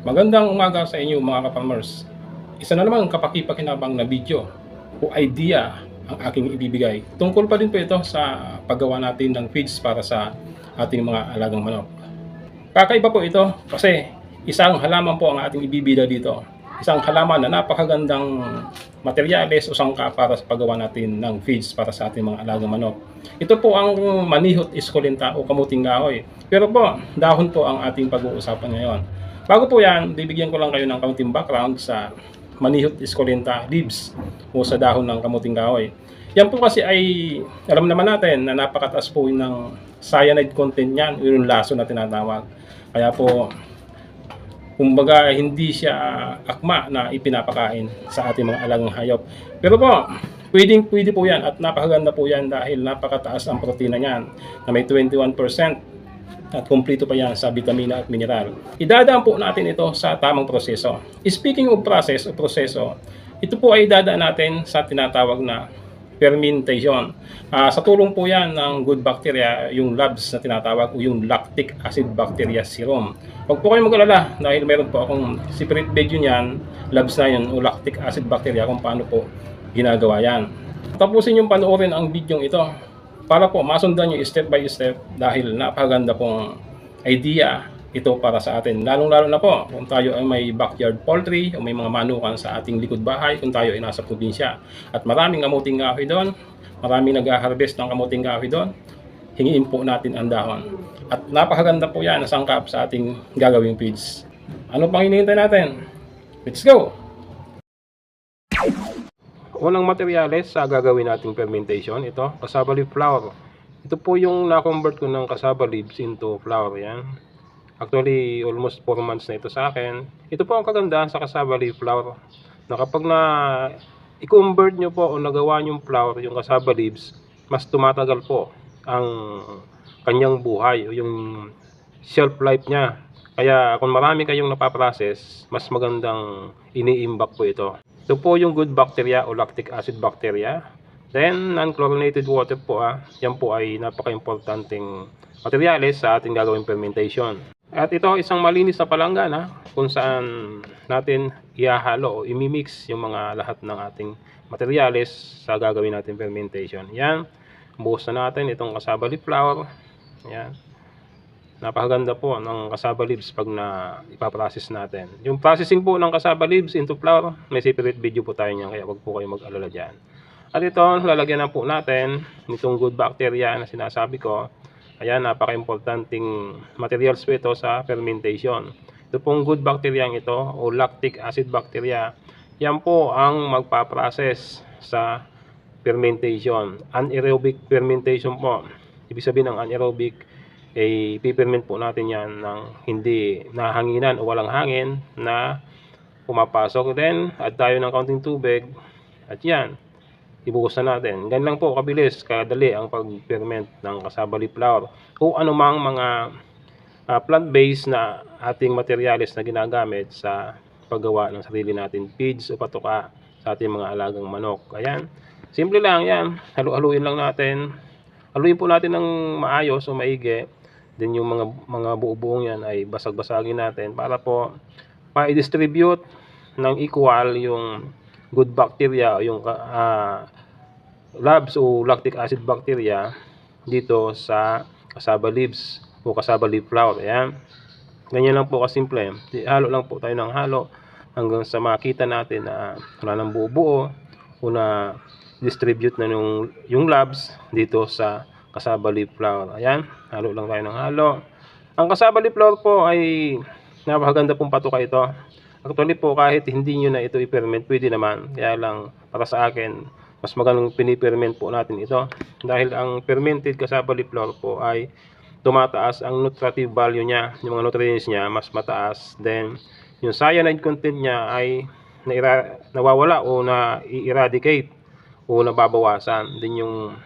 Magandang umaga sa inyo mga ka-farmers. Isa na naman kapaki-pakinabang na video o idea ang aking ibibigay. Tungkol pa din po ito sa paggawa natin ng feeds para sa ating mga alagang manok. Kakaiba po ito kasi isang halaman po ang ating ibibida dito. Isang halaman na napakagandang materyales o sangka para sa paggawa natin ng feeds para sa ating mga alagang manok. Ito po ang manihot esculenta o kamuting kahoy. Pero po, dahon po ang ating pag-uusapan ngayon. Bago po yan, bibigyan ko lang kayo ng kaunting background sa manihot esculenta leaves o sa dahon ng kamuting kahoy. Yan po kasi ay, alam naman natin na napakataas po ng cyanide content yan, yung laso na tinatawag. Kaya po, kumbaga hindi siya akma na ipinapakain sa ating mga alagang hayop. Pero po, pwede po yan at napakaganda po yan dahil napakataas ang protina niyan na may 21% at kumpleto pa yan sa vitamina at mineral. Idadaan po natin ito sa tamang proseso. Speaking of process o proseso, ito po ay idadaan natin sa tinatawag na fermentation. Sa tulong po yan ng good bacteria, yung LABS na tinatawag o yung lactic acid bacteria serum. Huwag po kayong mag-alala dahil meron po akong separate video niyan, LABS na yun o lactic acid bacteria kung paano po ginagawa yan. Tapusin yung panoorin ang video ito para po masundan nyo step by step dahil napakaganda pong idea ito para sa atin. Lalong-lalo na po kung tayo ay may backyard poultry o may mga manukan sa ating likod bahay kung tayo ay nasa probinsya. At maraming kamuting kahoy doon, maraming nag-harvest ng kamuting kahoy doon, hingiin po natin ang dahon. At napakaganda po yan na sangkap sa ating gagawing feeds. Ano pang hinihintay natin? Let's go! Unang materyales sa gagawin nating fermentation, ito, cassava leaf flour. Ito po yung na-convert ko ng cassava leaves into flour, yan. Actually, almost 4 months na ito sa akin. Ito po ang kagandahan sa cassava leaf flour, na kapag na i-convert nyo po o nagawa nyo yung flour, yung cassava leaves, mas tumatagal po ang kanyang buhay o yung shelf life niya. Kaya kung marami kayong napaprocess, mas magandang iniimbak po ito. Ito po yung good bacteria o lactic acid bacteria. Then, non-chlorinated water po. Yan po ay napaka-importanting materyales sa ating gagawing fermentation. At ito isang malinis na palanggana kung saan natin ihahalo o imimix yung mga lahat ng ating materyales sa gagawin natin fermentation. Yan, buhos na natin itong cassava leaf flour. Yan. Napakaganda po ng cassava leaves pag na ipaprocess natin. Yung processing po ng cassava leaves into flour, may separate video po tayo niyan, kaya wag po kayo mag-alala dyan. At ito, lalagyan na po natin nitong good bacteria na sinasabi ko. Ayan, napaka-importanting materials po ito sa fermentation. Ito pong good bacteria ito o lactic acid bacteria, yan po ang magpaprocess sa fermentation. Anaerobic fermentation po. Ibig sabihin ng anaerobic, piperment po natin yan ng hindi nahanginan o walang hangin na pumapasok. Then, add tayo ng kaunting tubig at yan, ibuhos na natin. Ganyan lang po kabilis, kadali ang pag-ferment ng cassava leaf flour o anumang mga plant-based na ating materyales na ginagamit sa paggawa ng sarili natin feeds o patuka sa ating mga alagang manok. Ayan, simple lang yan, halu-haluin lang natin. Haluin po natin ng maayos o maigi. Then yung mga buo-buong yan ay basag-basagin natin para po pa-distribute ng equal yung good bacteria o yung LABS o lactic acid bacteria dito sa cassava leaves o cassava leaf flour. Ayan. Ganyan lang po kasimple. Halo lang po tayo ng halo hanggang sa makita natin na wala nang buo-buo o na distribute na yung LABS dito sa cassava leaf flour. Ayan. Halo lang tayo ng halo. Ang cassava leaf flour po ay napakaganda pong patuka ito. Actually po, kahit hindi nyo na ito i-ferment, pwede naman. Kaya lang, para sa akin, mas magandang piniperment po natin ito. Dahil ang fermented cassava leaf flour po ay tumataas ang nutritive value niya. Yung mga nutrients niya, mas mataas. Then, yung cyanide content niya ay nawawala o na-eradicate o nababawasan. Then, yung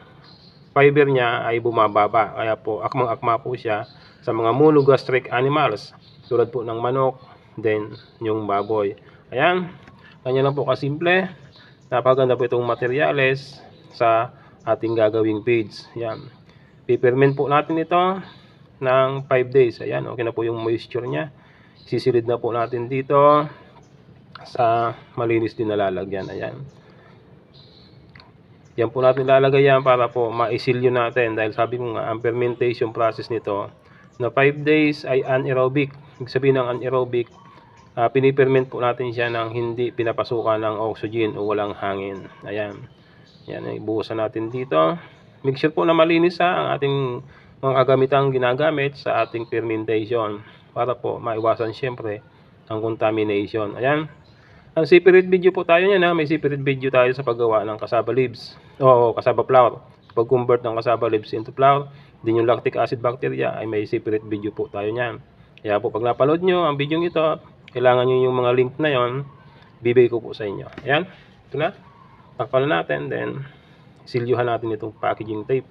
fiber niya ay bumababa. Kaya po, akmang-akma po siya sa mga monogastric animals. Tulad po ng manok, then yung baboy. Ayan, kanya lang po kasimple. Napaganda po itong materyales sa ating gagawing feeds. Ayan, piperment po natin ito ng 5 days. Ayan, okay na po yung moisture nya. sisilid na po natin dito sa malinis din na lalagyan. Ayan. Yan po natin lalagay yan para po maisilyo natin, dahil sabi ko nga ang fermentation process nito na 5 days ay anaerobic. Ibig sabihin ng anaerobic, piniperment po natin siya ng hindi pinapasukan ng oxygen o walang hangin. Ayan. Yan, ibuhusan natin dito. Make sure po na malinis ang ating mga kagamitang ginagamit sa ating fermentation para po maiwasan syempre ang contamination. Ayan. Ang separate video po tayo niyan, may separate video tayo sa paggawa ng cassava leaves o cassava flour. Pag-convert ng cassava leaves into flour, din yung lactic acid bacteria, ay may separate video po tayo niyan. Kaya po pag napanood nyo ang video ito, kailangan nyo yung mga link na yon, bibigay ko po sa inyo. Ayan, ito na. Takpan natin, then silyuhan natin itong packaging tape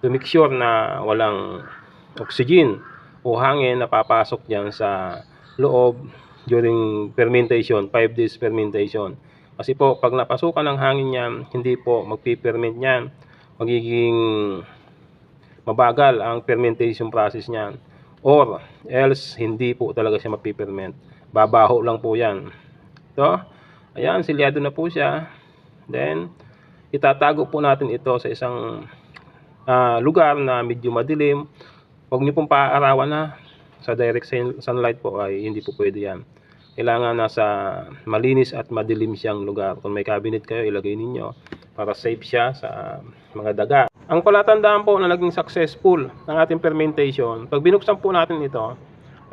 to make sure na walang oxygen o hangin na papasok dyan sa loob during fermentation, 5 days fermentation. Kasi po, pag napasukan ng hangin yan, hindi po magpiperment yan. Magiging mabagal ang fermentation process niyan. Or else, hindi po talaga siya mapiperment. Babaho lang po yan. Ito, ayan, silyado na po siya. Then, itatago po natin ito sa isang lugar na medyo madilim. Huwag nyo pong paaarawan na. Sa direct sunlight po ay hindi po pwede yan. Kailangan nasa malinis at madilim siyang lugar. Kung may cabinet kayo, ilagay ninyo para safe siya sa mga daga. Ang palatandaan po na naging successful ng ating fermentation, pag binuksan po natin ito,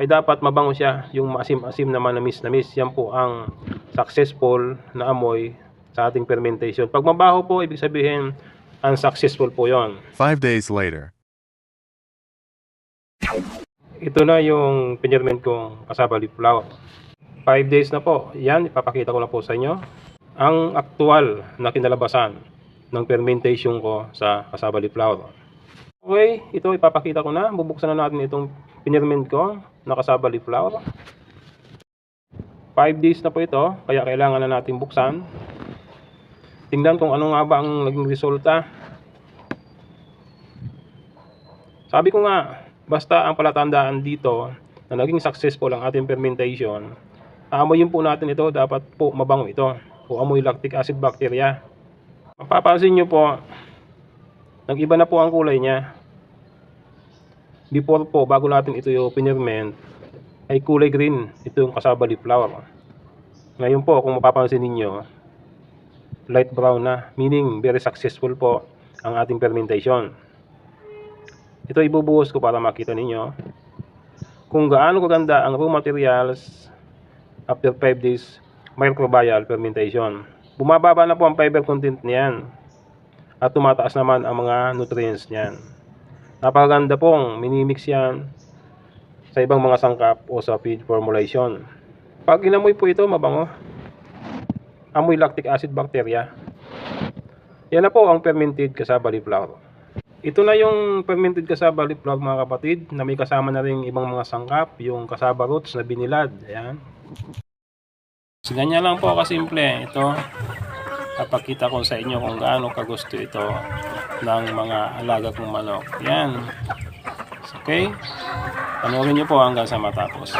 ay dapat mabango siya, yung maasim-asim na manamis-namis. Yan po ang successful na amoy sa ating fermentation. Pag mabaho po, ibig sabihin unsuccessful po yon. 5 days later. Ito na yung pinirment kong cassava leaf flour. 5 days na po. Yan, ipapakita ko na po sa inyo ang aktual na kinalabasan ng fermentation ko sa cassava leaf flour. Okay, ito ipapakita ko na. Bubuksan na natin itong pinirment ko na cassava leaf flour. 5 days na po ito, kaya kailangan na natin buksan. Tingnan kung ano nga ba ang naging resulta. Sabi ko nga, basta ang palatandaan dito na naging successful ang ating fermentation, aamoyin po natin ito, dapat po mabango ito o amoy lactic acid bacteria. Mapapansin nyo po, nag-iba na po ang kulay niya. Before po, bago natin ito yung pinirment, ay kulay green ito yung cassava leaf flour. Ngayon po, kung mapapansin ninyo, light brown na, meaning very successful po ang ating fermentation. Ito ibubuhos ko para makita ninyo kung gaano kaganda ang raw materials after 5 days microbial fermentation. Bumababa na po ang fiber content niyan at tumataas naman ang mga nutrients niyan. Napakaganda pong minimix yan sa ibang mga sangkap o sa feed formulation. Pag inamoy po ito, mabango. Amoy lactic acid bacteria. Yan na po ang fermented cassava leaf flour. Ito na yung fermented cassava leaf flour mga kapatid, na may kasama na rin ibang mga sangkap, yung cassava roots na binilad. Ayan. So, ganyan lang po kasimple. Ito, napakita ko sa inyo kung gaano kagusto ito ng mga alaga kong manok. Ayan. Okay? Panoorin nyo po hanggang sa matapos.